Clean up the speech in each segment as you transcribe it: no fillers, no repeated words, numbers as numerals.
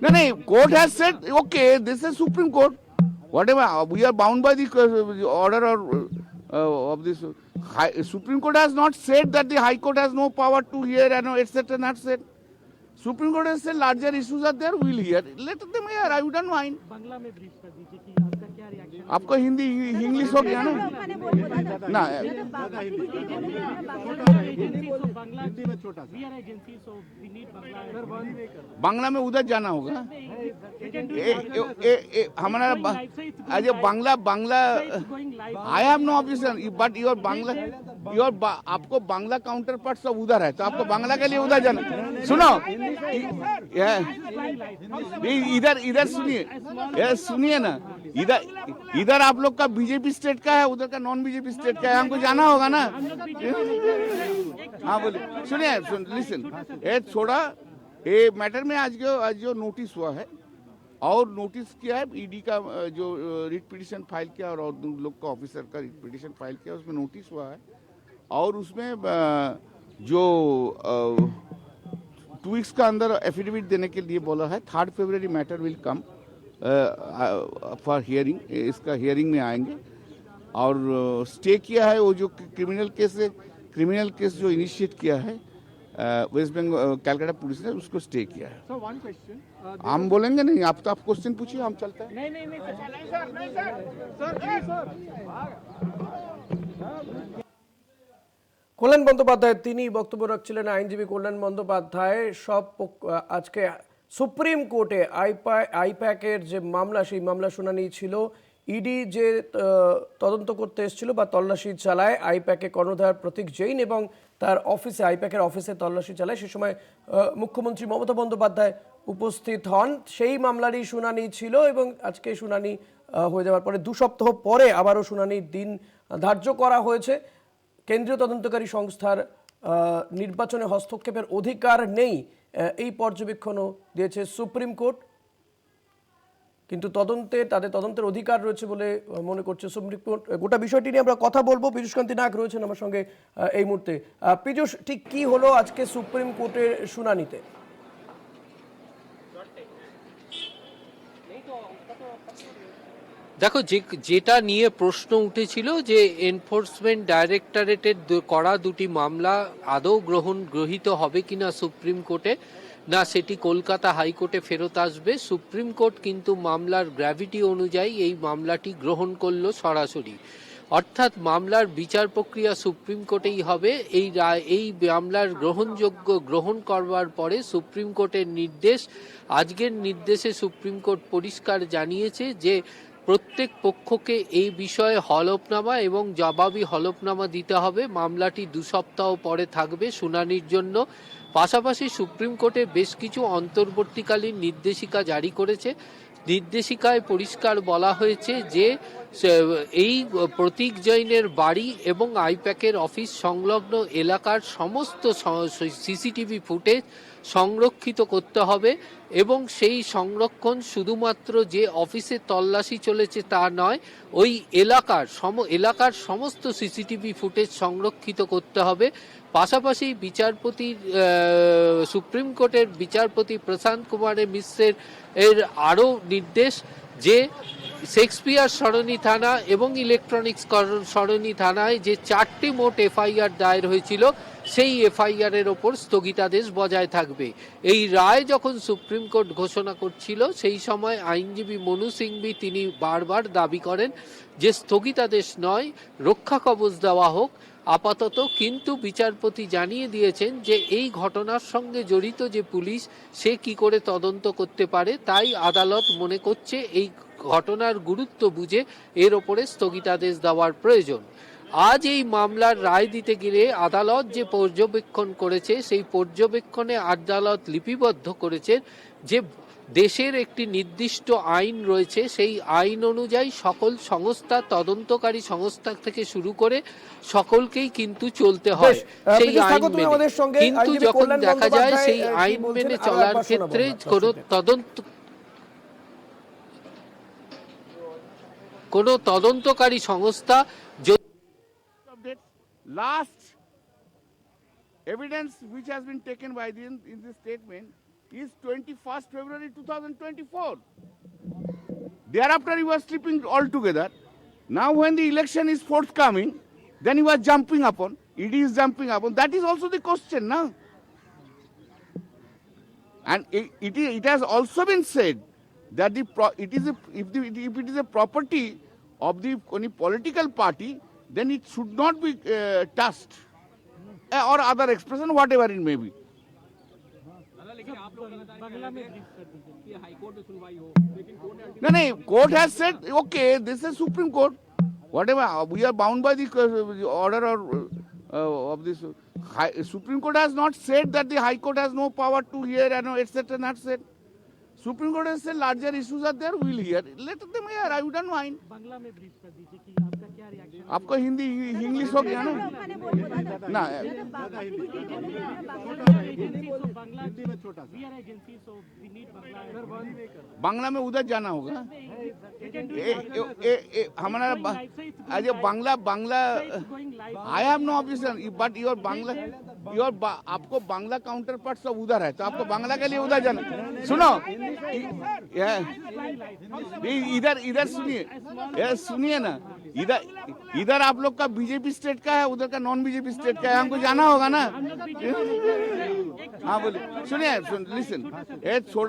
No, no, court has said, okay, this is Supreme Court. Whatever, we are bound by the order or, of this. Supreme Court has not said that the High Court has no power to hear and etc. Not said. Supreme Court has said larger issues are there, we'll hear. Let them hear, I wouldn't mind. Bangla में brief कर दीजिए कि आपका क्या reaction आपको Hindi English हो गया ना ना बांग्ला में उधर जाना होगा हमारा Ajay Bangla Bangla I have no objection but your Bangla your आपको बांग्ला काउंटर पार्ट सब उधर है तो आपको बांग्ला के लिए उधर जाना सुनो इधर इधर सुनिए सुनिए ना इधर इधर आप लोग का बीजेपी स्टेट का है उधर का नॉन बीजेपी स्टेट का है हमको जाना होगा ना हाँ बोलिए सुनिए लिसन ये थोड़ा ये मैटर में आज जो नोटिस हुआ है और नोटिस किया है ईडी का जो रिट पिटीशन फाइल किया और लोग का ऑफिसर का रिट पिटीशन फाइल किया उसमें नोटिस हुआ है और उसमें जो 2 वीक्स का अंदर एफिडेविट देने के लिए बोला है 3 फरवरी matter will come for hearing इसका हियरिंग में आएंगे और स्टे किया है वो जो क्रिमिनल केस जो इनिशिएट किया है वेस्ट बंगाल कलकत्ता पुलिस ने उसको स्टे किया है So one question. हम बोलेंगे नहीं आप तो आप क्वेश्चन पूछिए हम चलते हैं কল্যাণ বন্দ্যোপাধ্যায় তিনি বক্তব্য রাখছিলেন আইনজীবী কল্যাণ বন্দ্যোপাধ্যায় সব আজকে সুপ্রিম কোর্টে আইপ্যাকের যে মামলা সেই মামলা শুনানি ছিল ইডি যে তদন্ত করতে এসেছিল বা তল্লাশি চালায় আইপ্যাকে কর্ণধার প্রতীক জৈন এবং তার অফিসে আইপ্যাকের অফিসে তল্লাশি চালায় সে সময় মুখ্যমন্ত্রী মমতা বন্দ্যোপাধ্যায় উপস্থিত হন সেই মামলারই শুনানি ছিল এবং আজকে শুনানি হয়ে যাওয়ার পরে 2 সপ্তাহ পরে আবারও শুনানির দিন ধার্য করা হয়েছে কেন্দ্রীয় তদন্তকারী সংস্থার নির্বাচনে হস্তক্ষেপের অধিকার নেই এই পর্যবেক্ষণও দিয়েছে সুপ্রিম কোর্ট কিন্তু তাদের তদন্তের অধিকার রয়েছে বলে মনে করছে সুপ্রিম কোর্ট গোটা বিষয়টি নিয়ে আমরা কথা বলবো পীযূষকান্তি নাগ রয়েছেন আমার সঙ্গে এই মুহূর্তে পীযূষ ঠিক কি হলো আজকে সুপ্রিম কোর্টের শুনানিতে দেখো যেটা নিয়ে প্রশ্ন উঠেছিল যে এনফোর্সমেন্ট ডাইরেক্টরেটের করা 2টি মামলা আদৌ গ্রহীত হবে কিনা সুপ্রিম কোর্টে না সেটি কলকাতা হাইকোর্টে ফেরত আসবে সুপ্রিম কোর্ট কিন্তু মামলার গ্র্যাভিটি অনুযায়ী এই মামলাটি গ্রহণ করলো সরাসরি অর্থাৎ মামলার বিচার প্রক্রিয়া সুপ্রিম কোর্টেই হবে এই মামলার গ্রহণ করবার পরে সুপ্রিম কোর্টের নির্দেশ আজকের নির্দেশে সুপ্রিম কোর্ট পরিষ্কার জানিয়েছে যে প্রত্যেক পক্ষকে এই বিষয়ে হলফনামা এবং জবাবি হলফনামা দিতে হবে মামলাটি 2 সপ্তাহ পরে থাকবে শুনানির জন্য পাশাপাশি সুপ্রিম কোর্টে বেশ কিছু অন্তর্বর্তীকালীন নির্দেশিকা জারি করেছে নির্দেশিকায় পরিষ্কার বলা হয়েছে যে এই প্রতীক জৈনের বাড়ি এবং আইপ্যাকের অফিস সংলগ্ন এলাকার সমস্ত সিসিটিভি ফুটেজ সংরক্ষিত করতে হবে এবং সেই সংরক্ষণ শুধুমাত্র যে অফিসে তল্লাশি চলেছে তা নয় ওই এলাকার সমস্ত সিসিটিভি ফুটেজ সংরক্ষিত করতে হবে পাশাপাশি সুপ্রিম কোর্টের বিচারপতি প্রশান্ত কুমার মিশ্রের আরও নির্দেশ যে শেক্সপিয়ার সরণি থানা এবং ইলেকট্রনিক্স সরণি থানায় যে 4টি মোট এফআইআর দায়ের হয়েছিল সেই এফআইআর এর ওপর স্থগিতাদেশ বজায় থাকবে এই রায় যখন সুপ্রিম কোর্ট ঘোষণা করছিল সেই সময় আইনজীবী মনু সিংভি তিনি বারবার দাবি করেন যে স্থগিতাদেশ নয় রক্ষা কবচ দেওয়া হোক আপাতত কিন্তু বিচারপতি জানিয়ে দিয়েছেন যে এই ঘটনার সঙ্গে জড়িত যে পুলিশ সে কি করে তদন্ত করতে পারে তাই আদালত মনে করছে এই ঘটনার গুরুত্ব বুঝে এর ওপরে স্থগিতাদেশ দেওয়ার প্রয়োজন আজ এই মামলার রায় দিতে গিয়ে আদালত যে পর্যবেক্ষণ করেছে সেই পর্যবেক্ষণে আদালত লিপিবদ্ধ করেছে যে দেশের একটি নির্দিষ্ট আইন রয়েছে সেই আইন অনুযায়ী সকল সংস্থা তদন্তকারী সংস্থা থেকে শুরু করে সকলকেই কিন্তু চলতে হয় সেই আইন মেনে কিন্তু যখন দেখা যায় সেই আইন মেনে চলার ক্ষেত্রে কোনো তদন্তকারী সংস্থা evidence which has been taken by in this statement is 21st February 2024. Thereafter, he was sleeping altogether. Now, when the election is forthcoming, then he was jumping upon. ED is jumping upon. That is also the question, now. And it has also been said that if it is a property of the any political party, then it should not be touched, or other expression, whatever it may be. बंगला में brief कर दीजिए No, court has said, okay, this is Supreme Court. Whatever, we are bound by the order of this. Supreme Court has not said that the High Court has no power to hear, and etc. Not said. Supreme Court has said larger issues are there, we'll hear. Let them hear, I wouldn't mind. बंगला में brief कर दीजिए कि आपका क्या reaction आपको Hindi English हो गया ना ना बांग्ला में उधर जाना होगा हमारा अरे Bangla I have no objection but your Bangla आपको बांग्ला काउंटर पार्ट सब उधर है तो आपको बांग्ला के लिए उधर जाना सुनो इधर सुनिए ना इधर आप लोग का बीजेपी स्टेट का है उधर का नॉन बीजेपी स्टेट का है हमको जाना होगा ना हाँ बोलिए सुनिए लिसन छोड़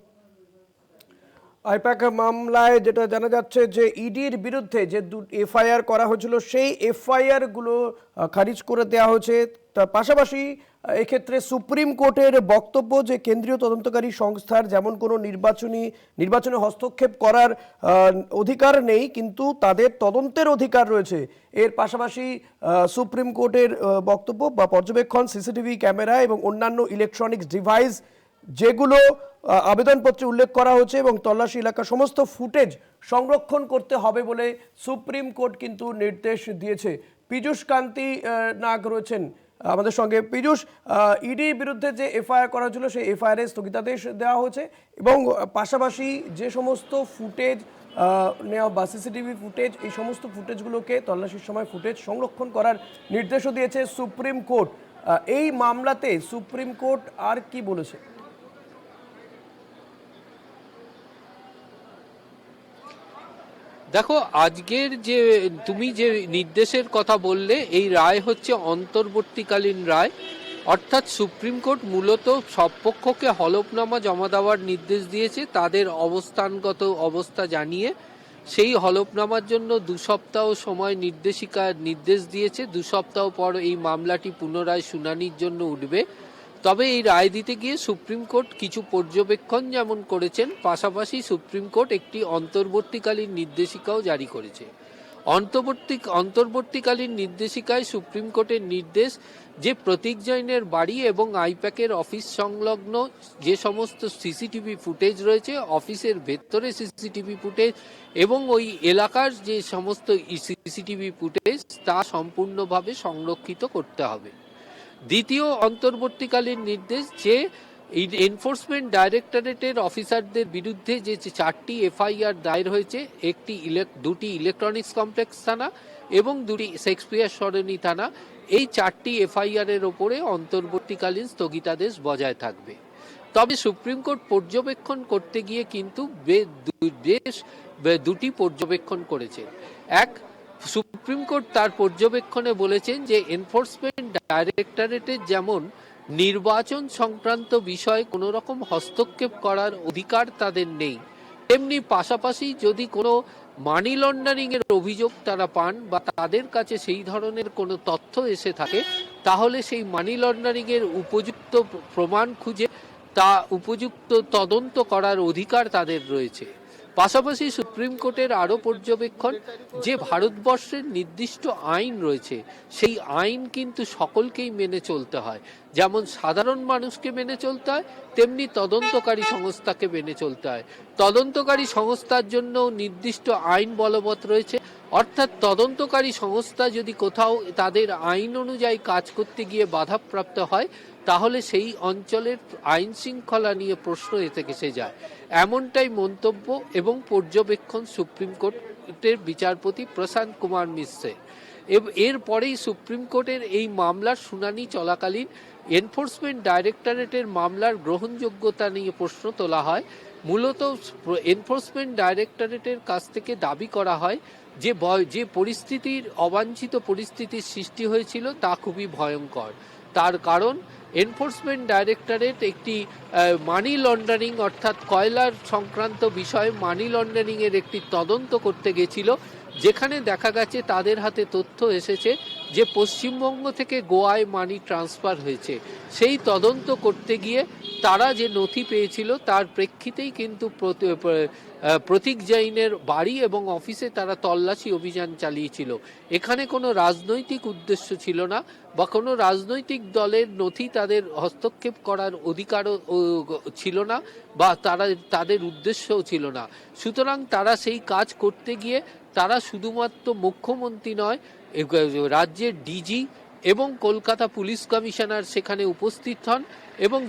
আইপ্যাক মামলায় যেটা জানা যাচ্ছে যে ইডির বিরুদ্ধে যে এফআইআর করা হয়েছিল সেই এফআইআর গুলো খারিজ করে দেওয়া হয়েছে তার পাশাপাশি এক্ষেত্রে সুপ্রিম কোর্টের বক্তব্য যে কেন্দ্রীয় তদন্তকারী সংস্থার যেমন কোনো নির্বাচনে হস্তক্ষেপ করার অধিকার নেই কিন্তু তাদের তদন্তের অধিকার রয়েছে এর পাশাপাশি সুপ্রিম কোর্টের বক্তব্য বা পর্যবেক্ষণ সিসিটিভি ক্যামেরা এবং অন্যান্য ইলেকট্রনিক্স ডিভাইস যেগুলো আবেদনপত্রে উল্লেখ করা হয়েছে এবং তল্লাশি এলাকার সমস্ত ফুটেজ সংরক্ষণ করতে হবে বলে সুপ্রিম কোর্ট কিন্তু নির্দেশ দিয়েছে পীযূষ কান্তি নাগ রয়েছেন আমাদের সঙ্গে পীযূষ ইডির বিরুদ্ধে যে এফআইআর করা হয়েছিল সেই এফআইআর এর স্থগিতাদেশ দেওয়া হয়েছে এবং পাশাপাশি যে সমস্ত ফুটেজ নেওয়া বা সিসিটিভি ফুটেজ এই সমস্ত ফুটেজগুলোকে তল্লাশির সময় ফুটেজ সংরক্ষণ করার নির্দেশও দিয়েছে সুপ্রিম কোর্ট এই মামলাতে সুপ্রিম কোর্ট আর কি বলেছে দেখো আজকের যে তুমি যে নির্দেশের কথা বললে এই রায় হচ্ছে অন্তর্বর্তীকালীন রায় অর্থাৎ সুপ্রিম কোর্ট মূলত সব পক্ষকে হলফনামা জমা দেওয়ার নির্দেশ দিয়েছে তাদের অবস্থানগত অবস্থা জানিয়ে সেই হলফনামার জন্য 2 সপ্তাহ সময় নির্দেশ দিয়েছে 2 সপ্তাহ পর এই মামলাটি পুনরায় শুনানির জন্য উঠবে তবে এই রায় দিতে গিয়ে সুপ্রিম কোর্ট কিছু পর্যবেক্ষণ যেমন করেছেন পাশাপাশি সুপ্রিম কোর্ট একটি অন্তর্বর্তীকালীন নির্দেশিকাও জারি করেছে অন্তর্বর্তীকালীন নির্দেশিকায় সুপ্রিম কোর্টের নির্দেশ যে প্রতীক জৈনের বাড়ি এবং আইপ্যাকের অফিস সংলগ্ন যে সমস্ত সিসিটিভি ফুটেজ রয়েছে অফিসের ভেতরে সিসিটিভি ফুটেজ এবং ওই এলাকার যে সমস্ত সিসিটিভি ফুটেজ তা সম্পূর্ণভাবে সংরক্ষিত করতে হবে দ্বিতীয় অন্তর্বর্তীকালীন নির্দেশ যে এনফোর্সমেন্ট ডাইরেক্টরেটের অফিসারদের বিরুদ্ধে যে 4টি এফআইআর দায়ের হয়েছে দুটি ইলেকট্রনিক্স কমপ্লেক্স থানা এবং 2টি শেক্সপিয়ার সরণি থানা এই 4টি এফআইআর এর ওপরে অন্তর্বর্তীকালীন স্থগিতাদেশ বজায় থাকবে তবে সুপ্রিম কোর্ট পর্যবেক্ষণ করতে গিয়ে কিন্তু বেশ দুটি পর্যবেক্ষণ করেছে এক সুপ্রিম কোর্ট তার পর্যবেক্ষণে বলেছেন যে এনফোর্সমেন্ট ডাইরেক্টরেটের যেমন নির্বাচন সংক্রান্ত বিষয়ে কোনো রকম হস্তক্ষেপ করার অধিকার তাদের নেই তেমনি পাশাপাশি যদি কোনো মানি লন্ডারিং এর অভিযোগ তারা পান বা তাদের কাছে সেই ধরনের কোনো তথ্য এসে থাকে তাহলে সেই মানি লন্ডারিং এর উপযুক্ত প্রমাণ খুঁজে তা উপযুক্ত তদন্ত করার অধিকার তাদের রয়েছে পাশাপাশি সুপ্রিম কোর্টের আরও পর্যবেক্ষণ যে ভারতবর্ষের নির্দিষ্ট আইন রয়েছে সেই আইন কিন্তু সকলকেই মেনে চলতে হয় যেমন সাধারণ মানুষকে মেনে চলতে হয় তেমনি তদন্তকারী সংস্থাকে মেনে চলতে হয় তদন্তকারী সংস্থার জন্য নির্দিষ্ট আইন বলবৎ রয়েছে অর্থাৎ তদন্তকারী সংস্থা যদি কোথাও তাদের আইন অনুযায়ী কাজ করতে গিয়ে বাধাপ্রাপ্ত হয় তাহলে সেই অঞ্চলের আইন শৃঙ্খলা নিয়ে প্রশ্ন এসে যায় এমনটাই মন্তব্য এবং পর্যবেক্ষণ সুপ্রিম কোর্টের বিচারপতি প্রশান্ত কুমার মিশ্রের এরপরেই সুপ্রিম কোর্টের এই মামলার শুনানি চলাকালীন এনফোর্সমেন্ট ডাইরেক্টরেটের মামলার গ্রহণযোগ্যতা নিয়ে প্রশ্ন তোলা হয়। মূলত এনফোর্সমেন্ট ডাইরেক্টরেটের কাছ থেকে দাবি করা হয় যে পরিস্থিতির অবাঞ্ছিত পরিস্থিতির সৃষ্টি হয়েছিল তা খুবই ভয়ঙ্কর। তার কারণ এনফোর্সমেন্ট ডাইরেক্টরেট একটি মানি লন্ডারিং অর্থাৎ কয়লার সংক্রান্ত বিষয়ে মানি লন্ডারিংয়ের একটি তদন্ত করতে গেছিল, যেখানে দেখা গেছে তাদের হাতে তথ্য এসেছে যে পশ্চিমবঙ্গ থেকে গোয়ায় মানি ট্রান্সফার হয়েছে। সেই তদন্ত করতে গিয়ে তারা যে নথি পেয়েছিল তার প্রেক্ষিতেই কিন্তু প্রতীক জৈনের বাড়ি এবং অফিসে তারা তল্লাশি অভিযান চালিয়েছিল। এখানে কোনো রাজনৈতিক উদ্দেশ্য ছিল না বা কোনো রাজনৈতিক দলের নথি তাদের হস্তক্ষেপ করার অধিকারও ছিল না বা তাদের উদ্দেশ্যও ছিল না। সুতরাং তারা সেই কাজ করতে গিয়ে তারা শুধুমাত্র মুখ্যমন্ত্রী নয়, রাজ্যের ডিজি এবং কলকাতা পুলিশ কমিশনার সেখানে উপস্থিত হন এবং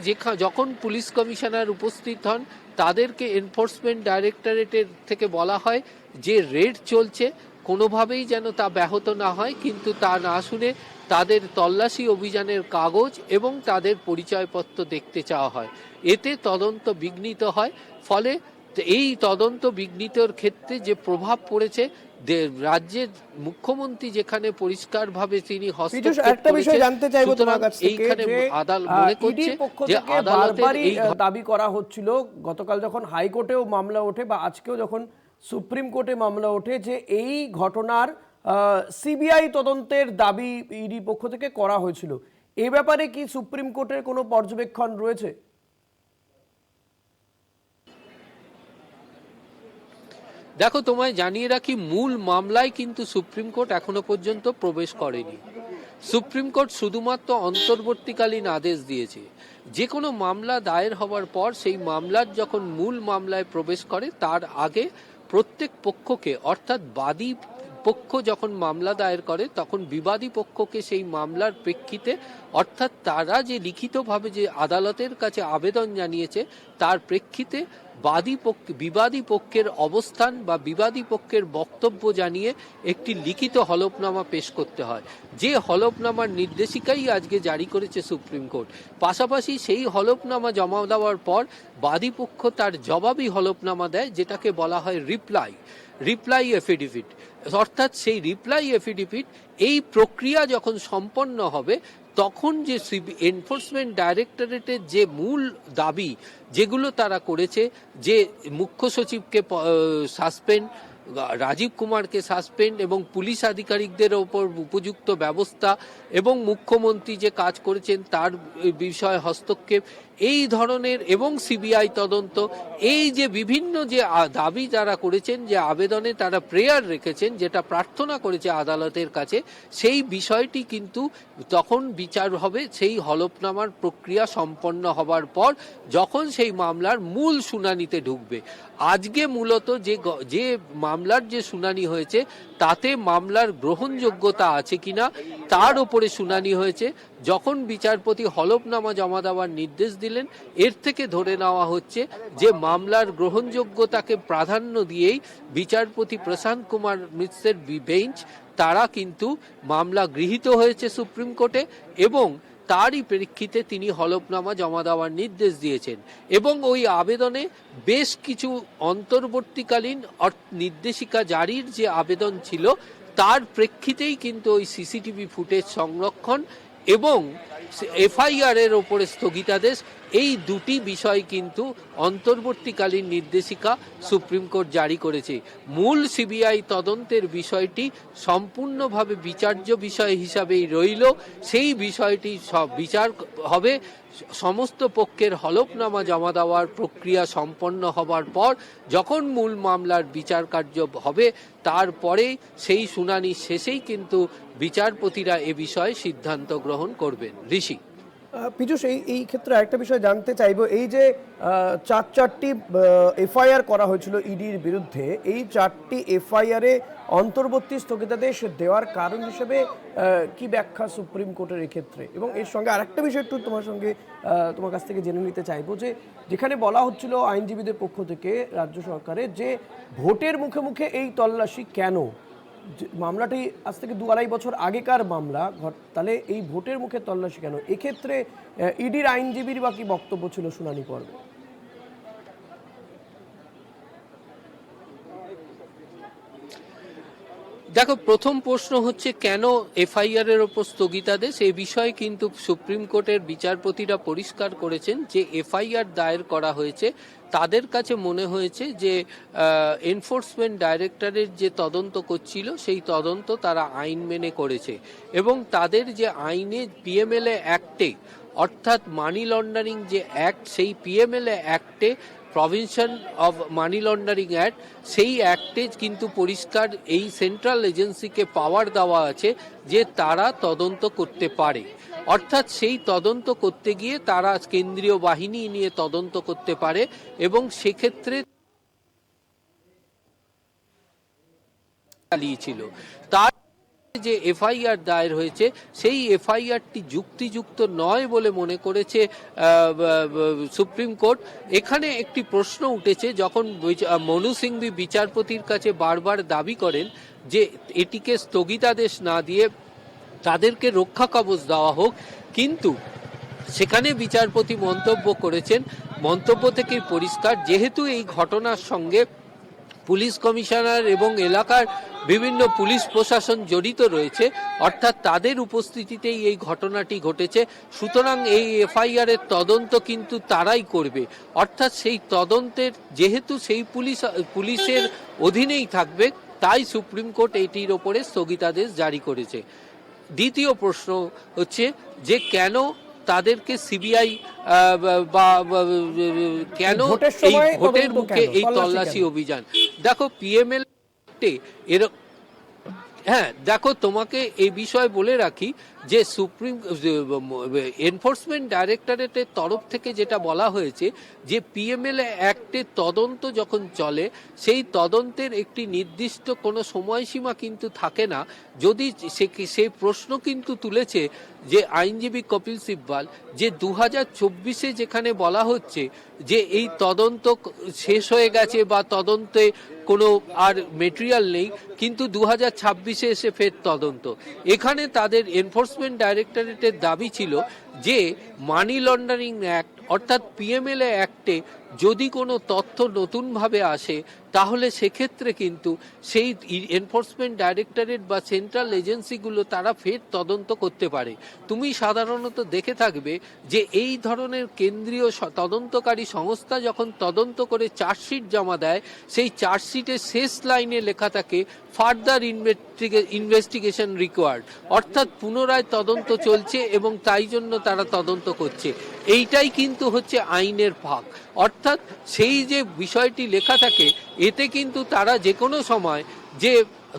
যখন পুলিশ কমিশনার উপস্থিত হন তাদেরকে এনফোর্সমেন্ট ডাইরেক্টরেটের থেকে বলা হয় যে রেড চলছে কোনোভাবেই যেন তা ব্যাহত না হয়, কিন্তু তা না শুনে তাদের তল্লাশি অভিযানের কাগজ এবং তাদের পরিচয়পত্র দেখতে চাওয়া হয়। এতে তদন্ত বিঘ্নিত হয়। ফলে এই তদন্ত বিঘ্নিতর ক্ষেত্রে যে প্রভাব পড়েছে, রাজ্যের মুখ্যমন্ত্রী যেখানে পরিষ্কারভাবে তিনি হস্তক্ষেপ করেছেন, এইখানে আদালত মনে করছে যে আদালতের এই দাবি করা হচ্ছিল গতকাল যখন হাইকোর্টেও মামলা ওঠে বা আজকেও যখন সুপ্রিম কোর্টে মামলা ওঠে যে এই ঘটনার সিবিআই তদন্তের দাবি ইডি পক্ষ থেকে করা হয়েছিল। এ ব্যাপারে কি সুপ্রিম কোর্টের কোনো পর্যবেক্ষণ রয়েছে? দেখো, তোমায় জানিয়ে রাখি, মূল মামলায় কিন্তু সুপ্রিম কোর্ট এখনো পর্যন্ত প্রবেশ করেনি। সুপ্রিম কোর্ট শুধুমাত্র অন্তর্বর্তীকালীন আদেশ দিয়েছে। যে কোনো মামলা দায়ের হওয়ার পর সেই মামলার যখন মূল মামলায় প্রবেশ করে তার আগে প্রত্যেক পক্ষকে, অর্থাৎ বাদী পক্ষ যখন মামলা দায়ের করে তখন বিবাদী পক্ষকে সেই মামলার প্রেক্ষিতে, অর্থাৎ তারা যে লিখিতভাবে যে আদালতের কাছে আবেদন জানিয়েছে তার প্রেক্ষিতে বিবাদী পক্ষের অবস্থান বা বিবাদী পক্ষের বক্তব্য জানিয়ে একটি লিখিত হলফনামা পেশ করতে হয়। যে হলফনামার নির্দেশিকাই আজকে জারি করেছে সুপ্রিম কোর্ট। পাশাপাশি সেই হলফনামা জমা দেওয়ার পর বাদী পক্ষ তার জবাবি হলফনামা দেয়, যেটাকে বলা হয় রিপ্লাই এফিডেভিট। অর্থাৎ সেই রিপ্লাই এফিডেভিট এই প্রক্রিয়া যখন সম্পন্ন হবে তখন যে এনফোর্সমেন্ট ডাইরেক্টরেটের যে মূল দাবি যেগুলো তারা করেছে, যে মুখ্য সচিবকে সাসপেন্ড, রাজীব কুমারকে সাসপেন্ড এবং পুলিশ আধিকারিকদের ওপর উপযুক্ত ব্যবস্থা এবং মুখ্যমন্ত্রী যে কাজ করেছেন তার বিষয়ে হস্তক্ষেপ, এই ধরনের এবং সিবিআই তদন্ত, এই যে বিভিন্ন যে দাবি তারা করেছেন, যে আবেদনে তারা প্রেয়ার রেখেছেন, যেটা প্রার্থনা করেছে আদালতের কাছে, সেই বিষয়টি কিন্তু তখন বিচার হবে সেই হলফনামার প্রক্রিয়া সম্পন্ন হবার পর, যখন সেই মামলার মূল শুনানিতে ঢুকবে। আজকে মূলত যে মামলার যে শুনানি হয়েছে তাতে মামলার গ্রহণযোগ্যতা আছে কিনা তার উপরে শুনানি হয়েছে। যখন বিচারপতি হলফনামা জমা দেওয়ার নির্দেশ দিলেন, এর থেকে ধরে নেওয়া হচ্ছে যে মামলার গ্রহণযোগ্যতাকে প্রাধান্য দিয়েই বিচারপতি প্রশান্ত কুমার মিশ্রের বেঞ্চ তারা কিন্তু মামলা গৃহীত হয়েছে সুপ্রিম কোর্টে এবং তারই প্রেক্ষিতে তিনি হলফনামা জমা দেওয়ার নির্দেশ দিয়েছেন। এবং ওই আবেদনে বেশ কিছু অন্তর্বর্তীকালীন নির্দেশিকা জারির যে আবেদন ছিল তার প্রেক্ষিতেই কিন্তু ওই সিসিটিভি ফুটেজ সংরক্ষণ এবং এফআইআর এর ওপরে স্থগিতাদেশ, এই দুটি বিষয় কিন্তু অন্তর্বর্তীকালীন নির্দেশিকা সুপ্রিম কোর্ট জারি করেছে। মূল সিবিআই তদন্তের বিষয়টি সম্পূর্ণভাবে বিচার্য বিষয় হিসাবেই রইল। সেই বিষয়টি বিচার হবে সমস্ত পক্ষের হলফনামা জমা দেওয়ার প্রক্রিয়া সম্পন্ন হবার পর, যখন মূল মামলার বিচার কার্য হবে তারপরে সেই শুনানি শেষেই কিন্তু বিচারপতিরা এ বিষয়ে সিদ্ধান্ত গ্রহণ করবেন। ঋষি, পীযূষ, এই ক্ষেত্রে একটা বিষয় জানতে চাইবো, এই যে চারটি এফআইআর করা হয়েছিল ইডির বিরুদ্ধে, এই 4টি এফআইআরে অন্তর্বর্তী স্থগিতাদেশ দেওয়ার কারণ হিসেবে কি ব্যাখ্যা সুপ্রিম কোর্টের এক্ষেত্রে? এবং এর সঙ্গে আরেকটা বিষয় একটু তোমার কাছ থেকে জেনে নিতে চাইবো, যে যেখানে বলা হচ্ছিল আইনজীবীদের পক্ষ থেকে রাজ্য সরকারের যে ভোটের মুখে মুখে এই তল্লাশি কেন, মামলাটি আজ থেকে 2-2.5 বছর আগেকার মামলা, তাহলে এই ভোটের মুখে তল্লাশি কেন? এক্ষেত্রে ইডির আইনজীবীর বা কি বক্তব্য ছিল শুনানি পর্বে? দেখো, প্রথম প্রশ্ন হচ্ছে কেন এফআইআর এর ওপর স্থগিতাদেশ। এই বিষয়ে কিন্তু সুপ্রিম কোর্টের বিচারপতিরা পরিষ্কার করেছেন যে এফআইআর দায়ের করা হয়েছে, তাদের কাছে মনে হয়েছে যে এনফোর্সমেন্ট ডাইরেক্টরেট যে তদন্ত করছিল সেই তদন্ত তারা আইন মেনে করেছে, এবং তাদের যে আইনে পিএমএলএ অ্যাক্টে, অর্থাৎ মানি লন্ডারিং যে অ্যাক্ট, সেই পিএমএলএ অ্যাক্টে provision of money laundering act, সেই অ্যাক্টে কিন্তু পরিষ্কার এই সেন্ট্রাল এজেন্সিকে পাওয়ার দেওয়া আছে যে তারা তদন্ত করতে পারে। অর্থাৎ সেই তদন্ত করতে গিয়ে তারা কেন্দ্রীয় বাহিনী নিয়ে তদন্ত করতে পারে, এবং সেক্ষেত্রে চালিয়েছিল। তার যে এফআইআর দায়ের হয়েছে সেই এফআইআরটি যুক্তিযুক্ত নয় বলে মনে করেছে সুপ্রিম কোর্ট। এখানে একটি প্রশ্ন উঠেছে, যখন মনু সিংভি বিচারপতির কাছে বারবার দাবি করেন যে এটিকে স্থগিতাদেশ না দিয়ে তাদেরকে রক্ষা কবচ দেওয়া হোক, কিন্তু সেখানে বিচারপতি মন্তব্য করেছেন, মন্তব্য থেকেই পরিষ্কার, যেহেতু এই ঘটনার সঙ্গে পুলিশ কমিশনার এবং এলাকার বিভিন্ন পুলিশ প্রশাসন জড়িত রয়েছে, অর্থাৎ তাদের উপস্থিতিতেই এই ঘটনাটি ঘটেছে, সুতরাং এই এফআইআর এর তদন্ত কিন্তু তারাই করবে। অর্থাৎ সেই তদন্তের যেহেতু সেই পুলিশের অধীনেই থাকবে, তাই সুপ্রিম কোর্ট এটির ওপরে স্থগিতাদেশ জারি করেছে। দ্বিতীয় প্রশ্ন হচ্ছে যে কেন তাদেরকে সিবিআই বা কেন এই ভোটের মুখে এই তল্লাশি অভিযান। দেখো, পিএমএল এর, হ্যাঁ দেখো, তোমাকে এই বিষয়ে বলে রাখি যে সুপ্রিম এনফোর্সমেন্ট ডাইরেক্টরেটের তরফ থেকে যেটা বলা হয়েছে যে পিএমএলএ অ্যাক্টের তদন্ত যখন চলে, সেই তদন্তের একটি নির্দিষ্ট কোনো সময়সীমা কিন্তু থাকে না। যদি সেই প্রশ্ন কিন্তু তুলেছে যে আইনজীবী কপিল সিব্বাল, যে 2024-এ যেখানে বলা হচ্ছে যে এই তদন্ত শেষ হয়ে গেছে বা তদন্তে কোনো আর মেটেরিয়াল নেই, কিন্তু 2026-এ এসে ফের তদন্ত। এখানে তাদের এনফোর্সমেন্ট ডাইরেক্টরেটের দাবি ছিল যে মানি লন্ডারিং অ্যাক্ট অর্থাৎ পিএমএলএ অ্যাক্টে যদি কোনো তথ্য নতুনভাবে আসে, তাহলে সেক্ষেত্রে কিন্তু সেই এনফোর্সমেন্ট ডাইরেক্টরেট বা সেন্ট্রাল এজেন্সিগুলো তারা ফের তদন্ত করতে পারে। তুমি সাধারণত দেখে থাকবে যে এই ধরনের কেন্দ্রীয় তদন্তকারী সংস্থা যখন তদন্ত করে চার্জশিট জমা দেয়, সেই চার্জশিটের শেষ লাইনে লেখা থাকে ফার্দার ইনভেস্টিগেশন রিকোয়ার্ড, অর্থাৎ পুনরায় তদন্ত চলছে এবং তাই জন্য তারা তদন্ত করছে। এইটাই কিন্তু হচ্ছে আইনের ভাগ, অর্থাৎ সেই যে বিষয়টি লেখা থাকে এতে কিন্তু তারা যে কোনো সময় যে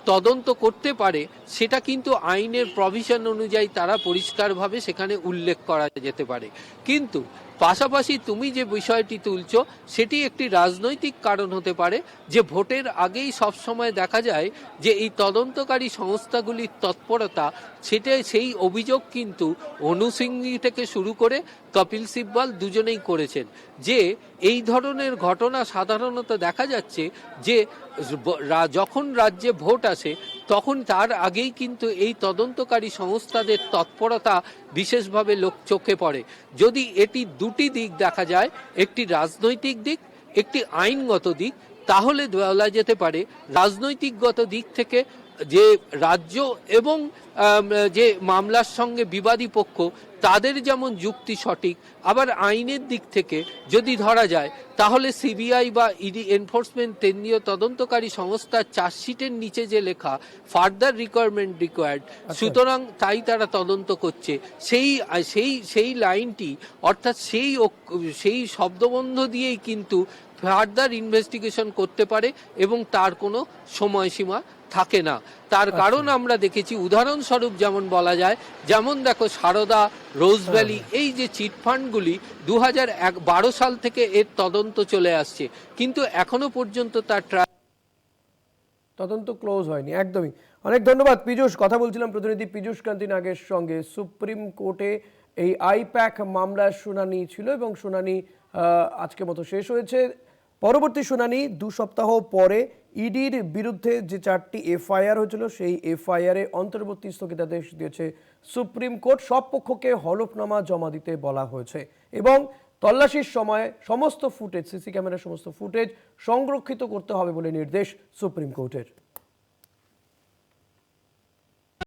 তদন্ত করতে পারে সেটা কিন্তু আইনের প্রভিশন অনুযায়ী তারা পরিষ্কারভাবে সেখানে উল্লেখ করা যেতে পারে। কিন্তু পাশাপাশি তুমি যে বিষয়টি তুলছো সেটি একটি রাজনৈতিক কারণ হতে পারে, যে ভোটের আগেই সবসময় দেখা যায় যে এই তদন্তকারী সংস্থাগুলির তৎপরতা, সেই অভিযোগ কিন্তু অনু সিংভি থেকে শুরু করে কপিল সিব্বাল দুজনেই করেছেন, যে এই ধরনের ঘটনা সাধারণত দেখা যাচ্ছে যে যখন রাজ্যে ভোট আসে তখন তার আগেই কিন্তু এই তদন্তকারী সংস্থাদের তৎপরতা বিশেষভাবে চোখে পড়ে। যদি এটি দুটি দিক দেখা যায়, একটি রাজনৈতিক দিক, একটি আইনগত দিক, তাহলে বলা যেতে পারে রাজনৈতিকগত দিক থেকে যে রাজ্য এবং যে মামলার সঙ্গে বিবাদী পক্ষ তাদের যেমন যুক্তি সঠিক, আবার আইনের দিক থেকে যদি ধরা যায় তাহলে সিবিআই বা ইডি এনফোর্সমেন্ট কেন্দ্রীয় তদন্তকারী সংস্থার চার্জশিটের নিচে যে লেখা ফার্দার রিকোয়ারমেন্ট রিকোয়ার্ড, সুতরাং তাই তারা তদন্ত করছে, সেই লাইনটি অর্থাৎ সেই শব্দবন্ধ দিয়েই কিন্তু ফার্দার ইনভেস্টিগেশন করতে পারে এবং তার কোনো সময়সীমা থাকে না। তার কারণ আমরা দেখেছি, উদাহরণস্বরূপ যেমন বলা যায়, যেমন দেখো সারদা, রোজ ভ্যালি, এই যে চিটফান্ডগুলি 2012 সাল থেকে এর তদন্ত চলে আসছে, কিন্তু এখনো পর্যন্ত তার তদন্ত ক্লোজ হয়নি। একদমই। অনেক ধন্যবাদ পীযূষ। কথা বলছিলাম প্রতিনিধি পীযূষ কান্তি নাগের সঙ্গে। সুপ্রিম কোর্টে এই আইপ্যাক মামলার শুনানি ছিল এবং শুনানি আজকের মতো শেষ হয়েছে। পরবর্তী শুনানি 2 সপ্তাহ পরে ইডির বিরুদ্ধে যে 4টি এফআইআর হয়েছিল সেই এফআইআরে অন্তর্বর্তী স্থগিতাদেশ দিয়েছে সুপ্রিম কোর্ট। সব পক্ষকে হলফনামা জমা দিতে বলা হয়েছে এবং তল্লাশির সময় সমস্ত ফুটেজ, সিসি ক্যামেরার সমস্ত ফুটেজ সংরক্ষিত করতে হবে বলে নির্দেশ সুপ্রিম কোর্টের।